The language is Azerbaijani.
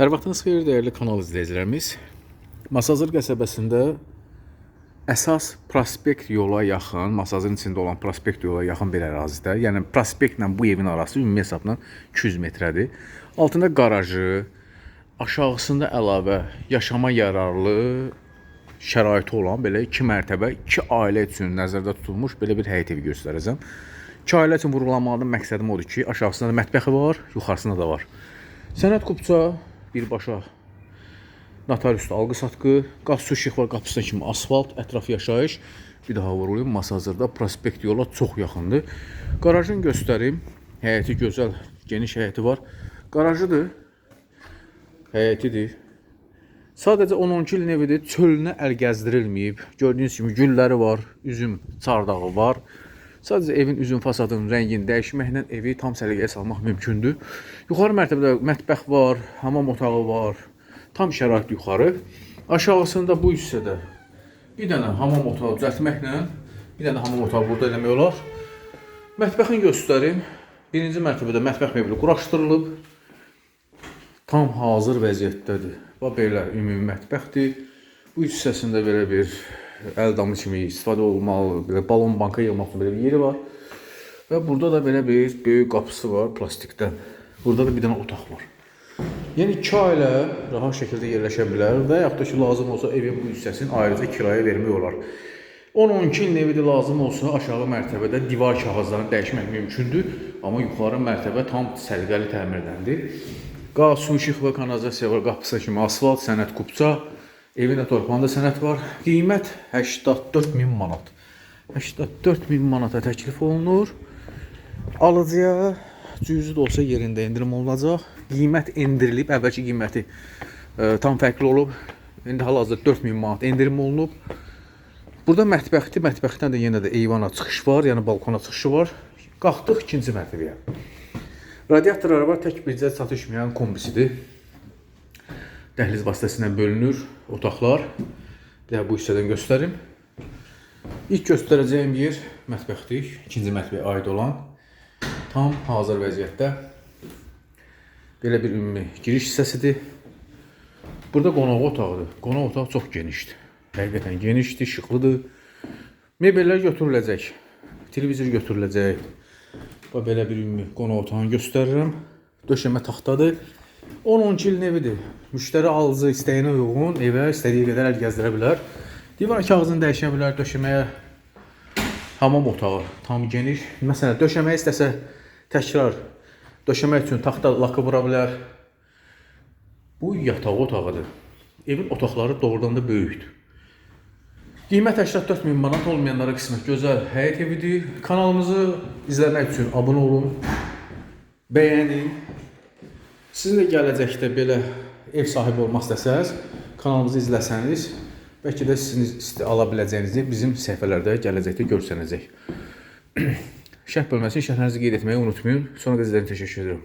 Hər vaxtınız xeyir, dəyərli kanal izləyicilərimiz. Masazır qəsəbəsində əsas prospekt yola yaxın, Masazırın içində olan prospekt yola yaxın bir ərazidə, yəni prospektlə bu evin arası ümumi hesabla 200 metrədir. Altında qarajı, aşağısında əlavə yaşama yararlı şəraiti olan belə 2 mərtəbə, 2 ailə üçün nəzərdə tutulmuş belə bir həyət evi göstərəcəm. 2 ailə üçün vurğulanmağının məqsədim odur ki, aşağısında da mətbəxi var, yuxarısında da var. Sənət Kupça, birbaşa notariusda alqı-satqı, qaz su işıq var, qapısına kimi asfalt, ətraf yaşayış. Bir daha vuruluyum, Masazırda prospekt yola çox yaxındır. Qarajını göstərim. Həyəti gözəl, geniş həyəti var. Qarajıdır, həyətidir. Sadəcə 10-12 ilin evidir, çölünə əl gəzdirilməyib. Gördüyünüz kimi gülləri var, üzüm çardağı var. Sadəcə evin üzüm fasadının rəngini dəyişməklə evi tam səliqəyə salmaq mümkündür. Yuxarı mərtəbədə mətbəx var, hamam otağı var. Tam şərait yuxarı. Aşağısında bu hissədə bir dənə hamam otağı düzəltməklə, bir dənə hamam otağı burada eləmək olar. Mətbəxini göstərim. Birinci mərtəbədə mətbəx mebeli quraşdırılıb. Tam hazır vəziyyətdədir. Bax belə ümumi mətbəxdir. Bu hissəsində belə bir əl damı kimi istifadə olmalı, belə balon banka yığmaq üçün belə bir yeri var. Və burada da belə bir böyük qapısı var plastikdən. Burada da bir dənə otaq var. Yəni 2 ailə rahat şəkildə yerləşə bilər və yaxud da ki, lazım olsa evin bu hissəsini ayrıca kiraya vermək olar. 10-12 ilin evi də lazım olsa aşağı mərtəbədə divar kağızlarını dəyişmək mümkündür. Amma yuxarı mərtəbə tam səliqəli təmirdəndir. Qaz, su, işıq və kanalizasiya var, qapısı kimi asfalt, Sənət Kupça. Evin də torpağında sənət var. Qiymət 84.000 manat. 84.000 manata təklif olunur. Alıcıya cüzi də olsa yerində endirim olunacaq. Qiymət endirilib, əvvəlki qiyməti tam fərqli olub. İndi hal-hazırda 4.000 manat endirim olunub. Burada mətbəxdir. Mətbəxdən də yenə də eyvana çıxış var, yəni balkona çıxışı var. Qalxdıq ikinci mərtəbəyə. Radiatorları var, tək bircə çatışmayan kombisidir. Dəhliz vasitəsilə bölünür otaqlar. Bir də bu hissədən göstərim. İlk göstərəcəyim yer mətbəxdir. İkinci mətbəyə aid olan. Tam hazır vəziyyətdə. Belə bir ümumi giriş hissəsidir. Burada qonaq otağıdır. Qonaq otağı çox genişdir. Həqiqətən genişdir, işıqlıdır. Mebellər götürüləcək. Televizor götürüləcək. Belə bir ümumi qonaq otağını göstərirəm. Döşəmə taxtadır. 10-12 ilin evidir. Müştəri alıcı istəyinə uyğun evə istədiyi qədər əl gəzdirə bilər. Divar kağızını dəyişə bilər. Döşəməyə hamam otağı tam geniş. Məsələn, döşəməyə istəsə təkrar döşəmək üçün taxta lakı vura bilər. Bu yataq otağıdır. Evin otaqları doğrudan da böyükdür. Qiymət 84.000 manat, olmayanlara qismət gözəl həyət evidir. Kanalımızı izləmək üçün abunə olun, bəyənin. Sizin də gələcəkdə belə ev sahibi olmaq istəsəniz, kanalımızı izləsəniz, bəlkə də sizin ala biləcəyinizi bizim səhifələrdə gələcəkdə görsənəcək. Şərh bölməsi şərhlərinizi qeyd etməyi unutmayın. Sonra da sizlərə təşəkkür edirəm.